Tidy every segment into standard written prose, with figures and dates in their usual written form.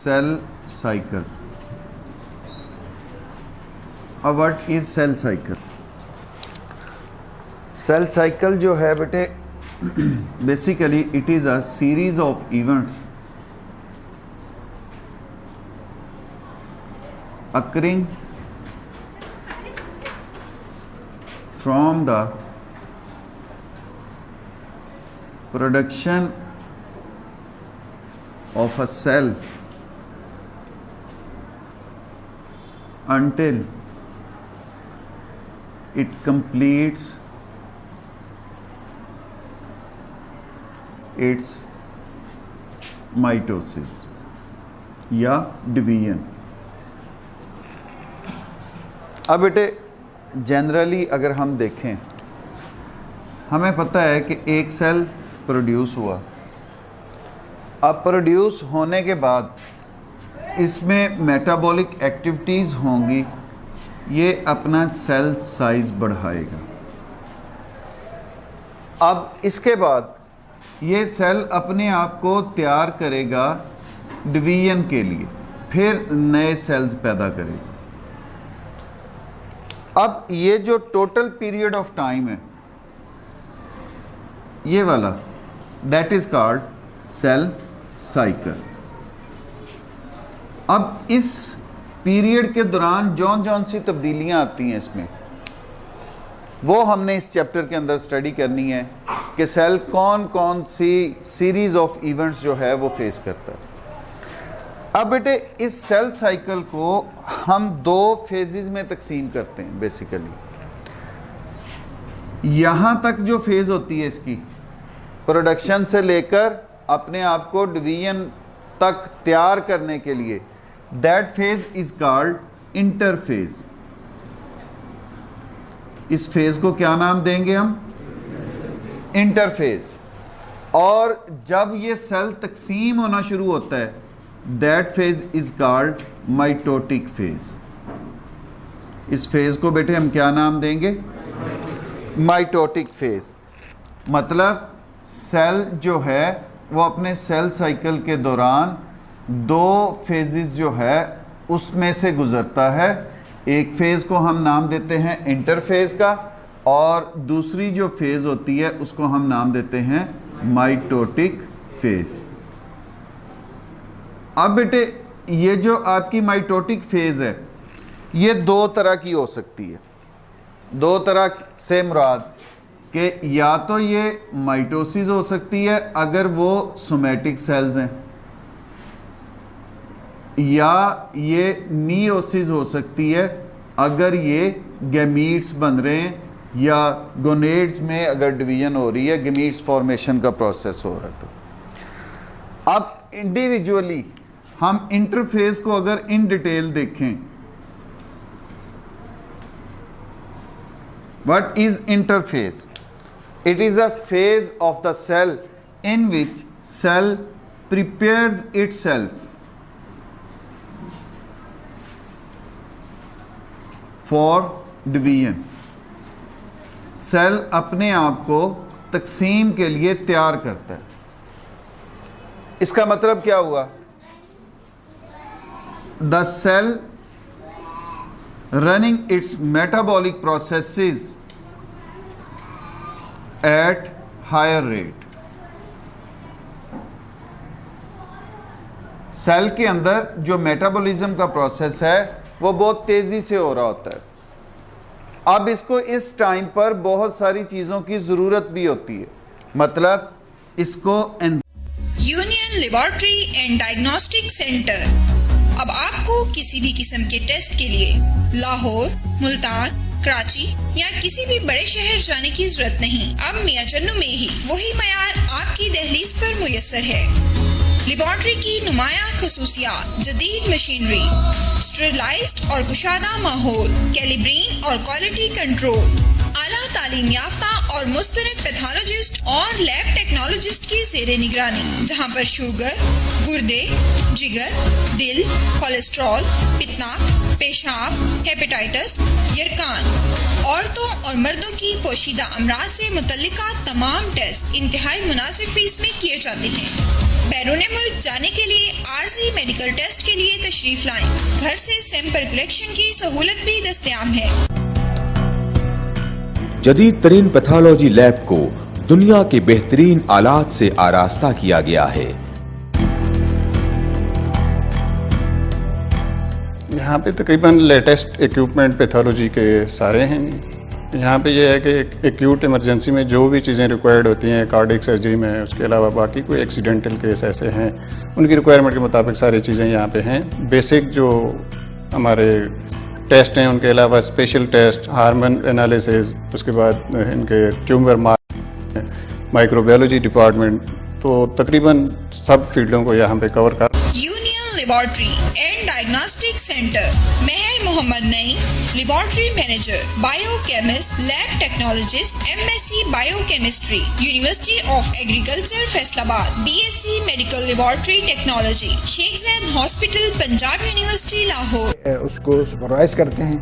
cell cycle. What is cell cycle? Cell cycle जो है बेटे basically it is a series of events occurring from the production of a cell until it completes its mitosis या division. अब बेटे generally अगर हम देखें, हमें पता है कि एक सेल प्रोड्यूस हुआ। अब प्रोड्यूस होने के बाद इसमें मेटाबॉलिक एक्टिविटीज़ होंगी, ये अपना सेल साइज बढ़ाएगा। अब इसके बाद ये सेल अपने आप को तैयार करेगा डिवीजन के लिए, फिर नए सेल्स पैदा करेगा। अब ये जो टोटल पीरियड ऑफ टाइम है ये वाला, that is called cell cycle. अब इस पीरियड के दौरान जौन जौन सी तब्दीलियां आती हैं इसमें, वो हमने इस चैप्टर के अंदर स्टडी करनी है कि सेल कौन कौन सी सीरीज ऑफ इवेंट्स जो है वो फेस करता है। अब बेटे इस सेल साइकिल को हम दो फेजेस में तकसीम करते हैं बेसिकली। यहाँ तक जो फेज होती है इसकी, प्रोडक्शन से लेकर अपने आप को डिवीजन तक तैयार करने के लिए, that phase is called interphase. इस फेज को क्या नाम देंगे हम? इंटरफेज। और जब ये सेल तकसीम होना शुरू होता है, that phase is called mitotic phase. इस फेज को बेटे हम क्या नाम देंगे? Mitotic phase. मतलब सेल जो है वो अपने सेल साइकिल के दौरान दो फेजेस जो है उसमें से गुजरता है। एक फेज को हम नाम देते हैं इंटरफेज का, और दूसरी जो फेज होती है उसको हम नाम देते हैं माइटोटिक फेज। अब बेटे ये जो आपकी माइटोटिक फेज है ये दो तरह की हो सकती है। दो तरह से मुराद कि या तो ये माइटोसिस हो सकती है अगर वो सोमैटिक सेल्स हैं, या ये मियोसिस हो सकती है अगर ये गैमीट्स बन रहे हैं, या गोनेड्स में अगर डिवीजन हो रही है, गैमीट्स फॉर्मेशन का प्रोसेस हो रहा है। तो अब इंडिविजुअली हम इंटरफेज को अगर इन डिटेल देखें, what is interphase? It is a phase of the cell in which cell prepares itself for division. Cell अपने आप को तकसीम के लिए तैयार करता है। इसका मतलब क्या हुआ? The cell running its metabolic processes at higher rate. Cell के अंदर जो मेटाबॉलिज्म का प्रोसेस है वो बहुत तेजी से हो रहा होता है। अब इसको इस टाइम पर बहुत सारी चीजों की जरूरत भी होती है। मतलब इसको union laboratory and diagnostic centre अब आपको किसी भी किस्म के टेस्ट के लिए लाहौर, मुल्तान, कराची या किसी भी बड़े शहर जाने की जरूरत नहीं। अब मियां चन्नू में ही वही मयार आपकी दहलीज पर मुयस्सर है। लेबोरेटरी की नुमाया खसूसियात, जदीद मशीनरी, स्टेरिलाइज्ड और कुशादा माहौल, कैलिब्रेन और क्वालिटी कंट्रोल, आला तालीम याफ्ता और मुस्तनद पैथोलॉजिस्ट और लैब टेक्नोलॉजिस्ट की ज़ेरे निगरानी, जहां पर शुगर, गुर्दे, जिगर, दिल, कोलेस्ट्रॉल, पित्तनाक, पेशाब, हेपेटाइटिस, यरकान, औरतों और मर्दों की पोशीदा अमराज से मुतल्लिका तमाम टेस्ट इंतहाई मुनासिब फीस में किए जाते हैं। बैरून मुल्क जाने के लिए आरजी मेडिकल टेस्ट के लिए तशरीफ लाएं। घर से सैंपल कलेक्शन की सहूलत भी दस्तयाब है। जदीद तरीन पैथोलॉजी लैब को दुनिया के बेहतरीन आलात से आरास्ता किया गया है। यहाँ पे तकरीबन लेटेस्ट इक्विपमेंट पैथोलॉजी के सारे हैं। यहाँ पे ये है कि एक्यूट इमरजेंसी में जो भी चीज़ें रिक्वायर्ड होती हैं कार्डियक सर्जरी में, उसके अलावा बाकी कोई एक्सीडेंटल केस ऐसे हैं उनकी रिक्वायरमेंट के मुताबिक सारी चीज़ें यहाँ पे हैं। बेसिक जो हमारे टेस्ट हैं उनके अलावा स्पेशल टेस्ट, हार्मोन एनालिसिस, उसके बाद इनके ट्यूमर माइक्रोबायोलॉजी डिपार्टमेंट, तो तकरीबन सब फील्डों को यहाँ पे कवर कर। Union laboratory and diagnostic centre, Mehar Mohammad Naeem, laboratory manager, biochemist, lab technologist, MSc biochemistry, university of agriculture Faisalabad, BSc medical laboratory technology, Sheikh Zayed hospital, Punjab university Lahore. उसको सुपरवाइज करते हैं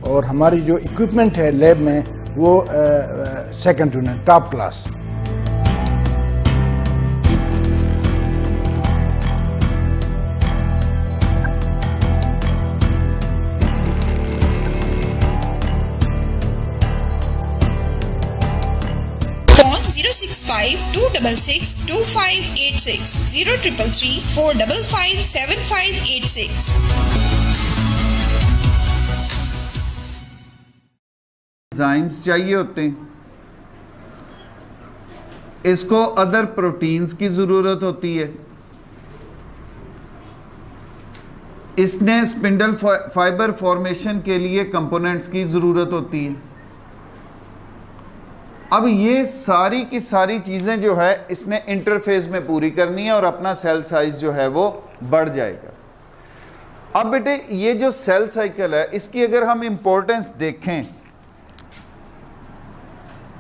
और हमारी जो इक्विपमेंट है लैब में वो second to none, top class. Phone 065-266-2586, 0333-455-7586। Enzymes चाहिए होते हैं, इसको अदर प्रोटीन्स की ज़रूरत होती है, इसने स्पिंडल फाइबर फॉर्मेशन के लिए कंपोनेंट्स की ज़रूरत होती है। अब ये सारी की सारी चीज़ें जो है इसने इंटरफेस में पूरी करनी है और अपना सेल साइज जो है वो बढ़ जाएगा। अब बेटे ये जो सेल साइकिल है इसकी अगर हम इंपॉर्टेंस देखें,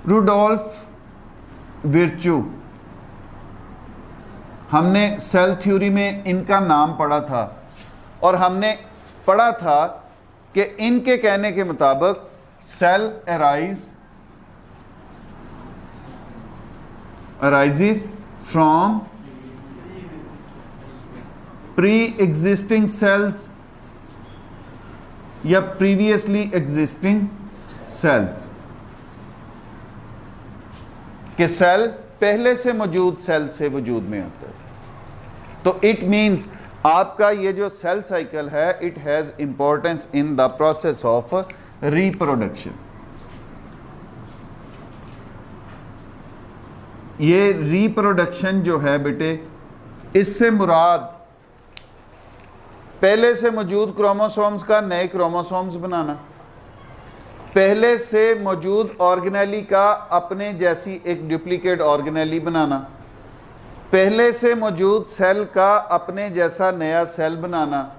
रुडोल्फ विर्चू, हमने सेल थ्योरी में इनका नाम पढ़ा था और हमने पढ़ा था कि इनके कहने के मुताबिक cell arises from pre-existing cells या previously existing cells, कि सेल पहले से मौजूद सेल से वजूद में आता है। तो इट मीन्स आपका ये जो सेल साइकिल है it has importance in the process of reproduction. ये रिप्रोडक्शन जो है बेटे, इससे मुराद पहले से मौजूद क्रोमोसोम्स का नए क्रोमोसोम्स बनाना, पहले से मौजूद ऑर्गेनेली का अपने जैसी एक डुप्लीकेट ऑर्गेनेली बनाना, पहले से मौजूद सेल का अपने जैसा नया सेल बनाना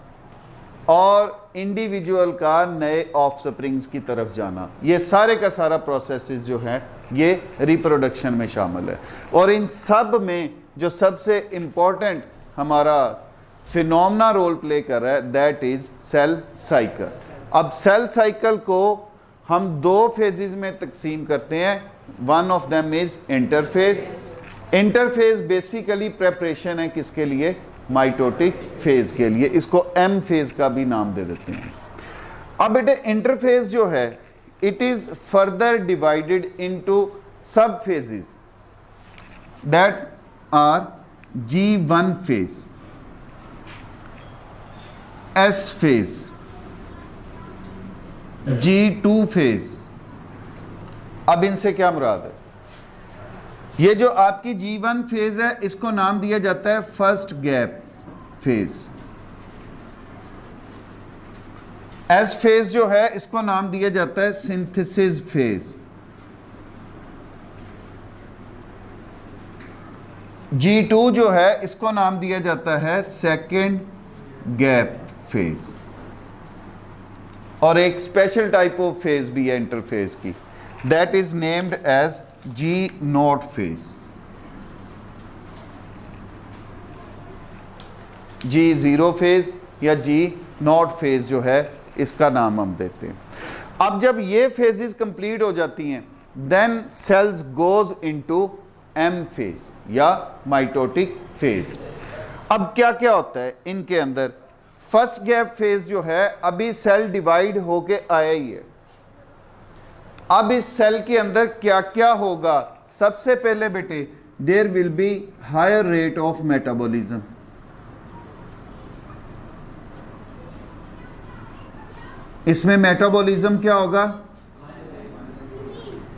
और इंडिविजुअल का नए ऑफस्प्रिंग्स की तरफ जाना। ये सारे का सारा प्रोसेसेस जो है ये रिप्रोडक्शन में शामिल है। और इन सब में जो सबसे इम्पोर्टेंट हमारा फिनोमेना रोल प्ले कर रहा है दैट इज सेल साइकिल। अब सेल साइकिल को हम दो फेजेस में तकसीम करते हैं। One of them is interphase. Interphase basically preparation है किसके लिए? माइटोटिक फेज के लिए। इसको एम फेज का भी नाम दे देते हैं। अब बेटे इंटरफेज जो है it is further divided into sub phases that are G1 phase, S phase, G2 phase. अब इनसे क्या मुराद है? ये जो आपकी G1 फेज है इसको नाम दिया जाता है first gap phase. S phase जो है इसको नाम दिया जाता है सिंथेसिस फेज। G2 जो है इसको नाम दिया जाता है सेकेंड गैप फेज। और एक स्पेशल टाइप ऑफ फेज भी है इंटरफेज की, that is named as G0 phase. G0 phase या G0 फेज जो है इसका नाम हम देते हैं। अब जब ये फेजेस कंप्लीट हो जाती हैं then cells goes into M phase या माइटोटिक फेज। अब क्या क्या होता है इनके अंदर? फर्स्ट गैप फेज जो है अभी सेल डिवाइड होके आया ही है। अब इस सेल के अंदर क्या क्या होगा? सबसे पहले बेटे there will be higher rate of metabolism. इसमें मेटाबॉलिज्म क्या होगा?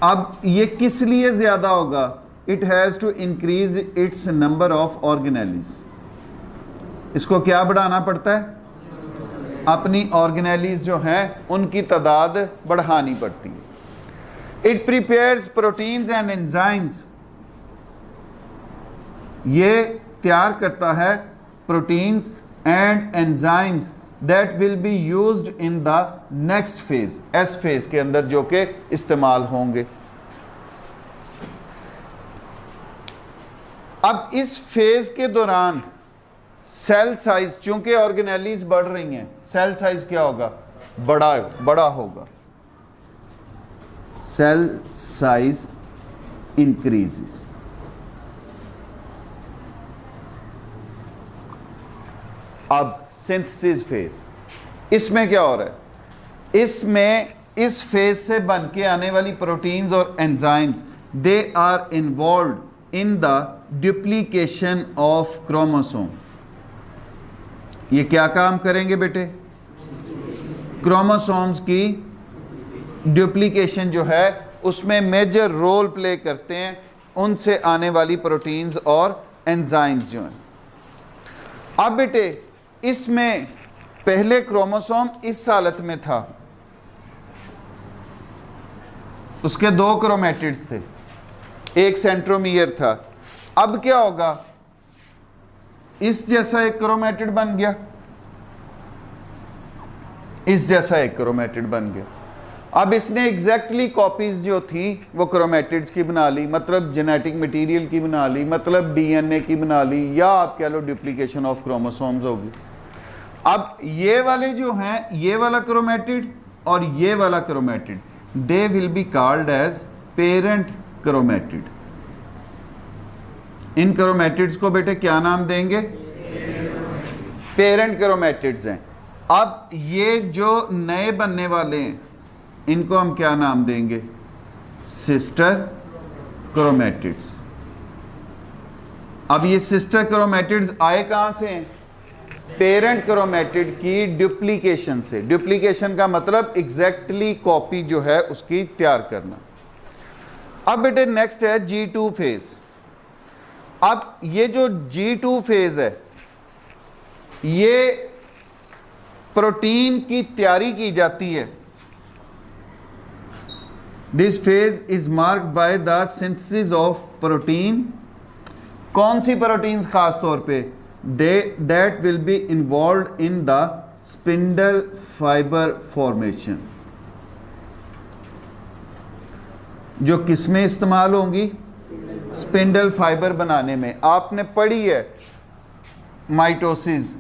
अब ये किस लिए ज्यादा होगा? It has to increase its number of organelles. इसको क्या बढ़ाना पड़ता है? अपनी ऑर्गेनेलीज जो हैं उनकी तादाद बढ़ानी पड़ती है। It prepares proteins and enzymes. ये तैयार करता है proteins and enzymes that will be used in the next phase, S phase के अंदर, जो कि इस्तेमाल होंगे। अब इस फेज के दौरान सेल साइज, चूंकि ऑर्गेनेलीज बढ़ रही हैं, सेल साइज क्या होगा? बड़ा होगा। Cell size increases. अब सिंथेसिस फेज, इसमें क्या हो रहा है? इसमें इस फेज से बन के आने वाली प्रोटीन्स और enzymes, they are involve in the duplication of chromosome. ये क्या काम करेंगे बेटे? क्रोमोसोम्स की डुप्लीकेशन जो है उसमें मेजर रोल प्ले करते हैं उनसे आने वाली प्रोटीन्स और एंजाइम्स जो हैं। अब बेटे इसमें पहले क्रोमोसोम इस हालत में था, उसके 2 क्रोमेटिड्स थे, एक सेंट्रोमियर था। अब क्या होगा? इस जैसा एक क्रोमेटिड बन गया, इस जैसा एक क्रोमेटिड बन गया। अब इसने एग्जैक्टली कॉपीज जो थी वो क्रोमेटिड्स की बना ली, मतलब जेनेटिक मटेरियल की बना ली, मतलब डीएनए की बना ली, या आप कह लो डुप्लीकेशन ऑफ क्रोमोसोम्स होगी। अब ये वाले जो हैं, ये वाला क्रोमेटिड और ये वाला chromatid, they will be called as parent chromatid. इन क्रोमेटिड्स को बेटे क्या नाम देंगे? पेरेंट क्रोमेटिड्स हैं। अब ये जो नए बनने वाले हैं इनको हम क्या नाम देंगे? Sister chromatids. अब ये सिस्टर क्रोमेटिड्स आए कहां से हैं? पेरेंट क्रोमेटिड की डुप्लीकेशन से। डुप्लीकेशन का मतलब एग्जैक्टली कॉपी जो है उसकी तैयार करना। अब बेटे नेक्स्ट है G2 फेज। अब ये जो G2 फेज है, ये प्रोटीन की तैयारी की जाती है। This phase is marked by the synthesis of protein. कौन सी प्रोटीन्स खास तौर पे? That will be involve in the spindle fibre formation, जो किसमें इस्तेमाल होंगी? स्पिंडल फाइबर बनाने में। आपने पढ़ी है माइटोसिस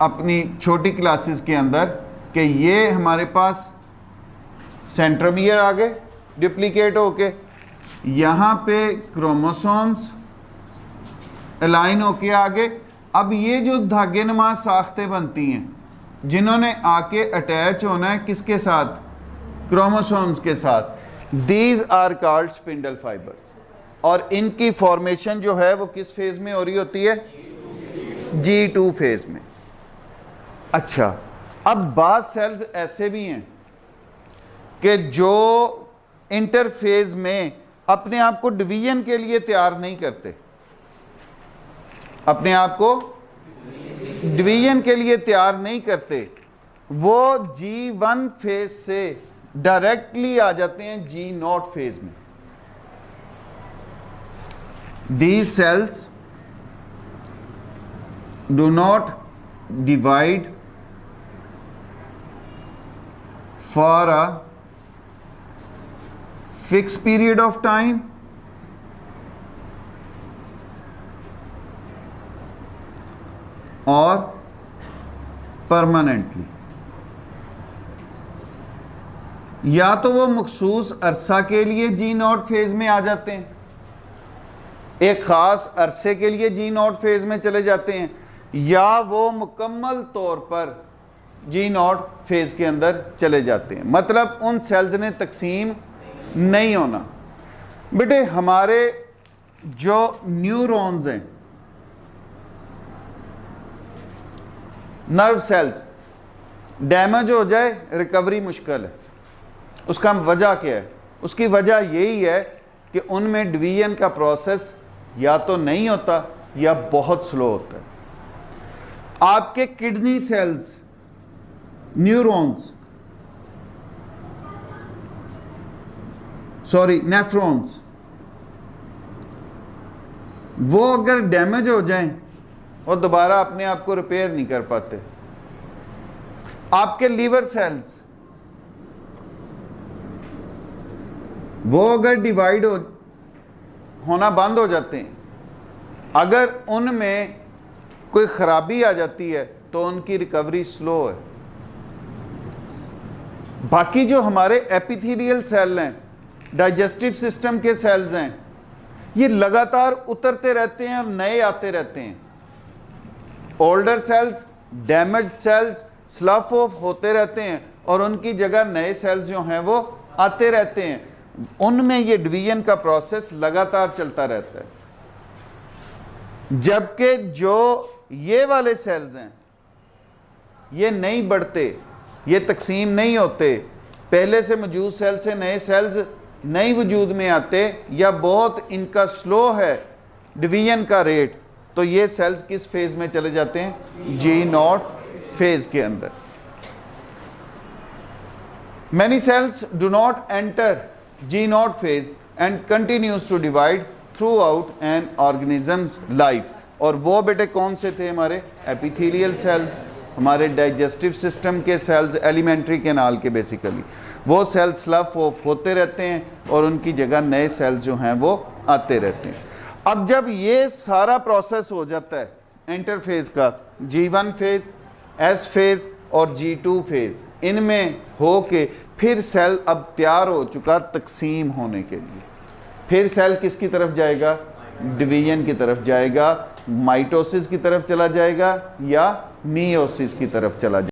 अपनी छोटी क्लासेस के अंदर कि ये हमारे पास सेंट्रोमियर आ गए डुप्लीकेट होके, यहाँ पे क्रोमोसोम्स अलाइन होके आगे। अब ये जो धागे नुमा साख्तें बनती हैं जिन्होंने आके अटैच होना है किसके साथ? क्रोमोसोम्स के साथ। These are called spindle fibres. और इनकी फॉर्मेशन जो है वो किस फेज में हो रही होती है? G2 फेज में। अच्छा, अब बाज़ सेल्स ऐसे भी हैं कि जो इंटरफेज में अपने आप को डिवीजन के लिए तैयार नहीं करते, अपने आप को डिवीजन के लिए तैयार नहीं करते, वो G1 फेज से डायरेक्टली आ जाते हैं G0 फेज में। These cells do not divide for a fixed period of time or permanently। या तो वो मखसूस अरसा के लिए G0 फेज में आ जाते हैं एक ख़ास अरसे के लिए जी नॉट फेज़ में चले जाते हैं, या वो मुकम्मल तौर पर जी नॉट फेज़ के अंदर चले जाते हैं। मतलब उन सेल्स ने तकसीम नहीं होना। बेटे हमारे जो न्यूरॉन्स हैं, नर्व सेल्स, डैमेज हो जाए रिकवरी मुश्किल है। उसका वजह क्या है? उसकी वजह यही है कि उनमें डिवीजन का प्रोसेस या तो नहीं होता या बहुत स्लो होता है। आपके kidney cells, neurons, sorry nephrons, वो अगर डैमेज हो जाएं वो दोबारा अपने आप को रिपेयर नहीं कर पाते। आपके लीवर सेल्स, वो अगर डिवाइड होना बंद हो जाते हैं, अगर उनमें कोई खराबी आ जाती है तो उनकी रिकवरी स्लो है। बाकी जो हमारे एपिथेलियल सेल हैं, डाइजेस्टिव सिस्टम के सेल्स हैं, ये लगातार उतरते रहते हैं और नए आते रहते हैं। Older cells, damage cells slough off होते रहते हैं और उनकी जगह नए सेल्स जो हैं वो आते रहते हैं। उनमें ये डिवीजन का प्रोसेस लगातार चलता रहता है। जबकि जो ये वाले सेल्स हैं, ये नहीं बढ़ते, ये तकसीम नहीं होते, पहले से मौजूद सेल से नए सेल्स नई वजूद में आते, या बहुत इनका स्लो है डिवीजन का रेट, तो ये सेल्स किस फेज में चले जाते हैं? जी नॉट फेज के अंदर। Many cells do not enter G naught phase and continues to divide throughout an organism's life. और वो बेटे कौन से थे? हमारे एपिथेलियल सेल्स, हमारे डाइजेस्टिव सिस्टम के सेल्स, एलिमेंट्री कैनाल के बेसिकली वो सेल्स स्लफ ऑफ होते रहते हैं और उनकी जगह नए सेल्स जो हैं वो आते रहते हैं। अब जब ये सारा प्रोसेस हो जाता है इंटरफेज का, G1 फेज, S फेज और G2 फेज, इनमें हो के फिर सेल अब तैयार हो चुका तकसीम होने के लिए। फिर सेल किसकी तरफ जाएगा? डिवीजन की तरफ जाएगा, माइटोसिस की तरफ चला जाएगा या मियोसिस की तरफ चला जाएगा।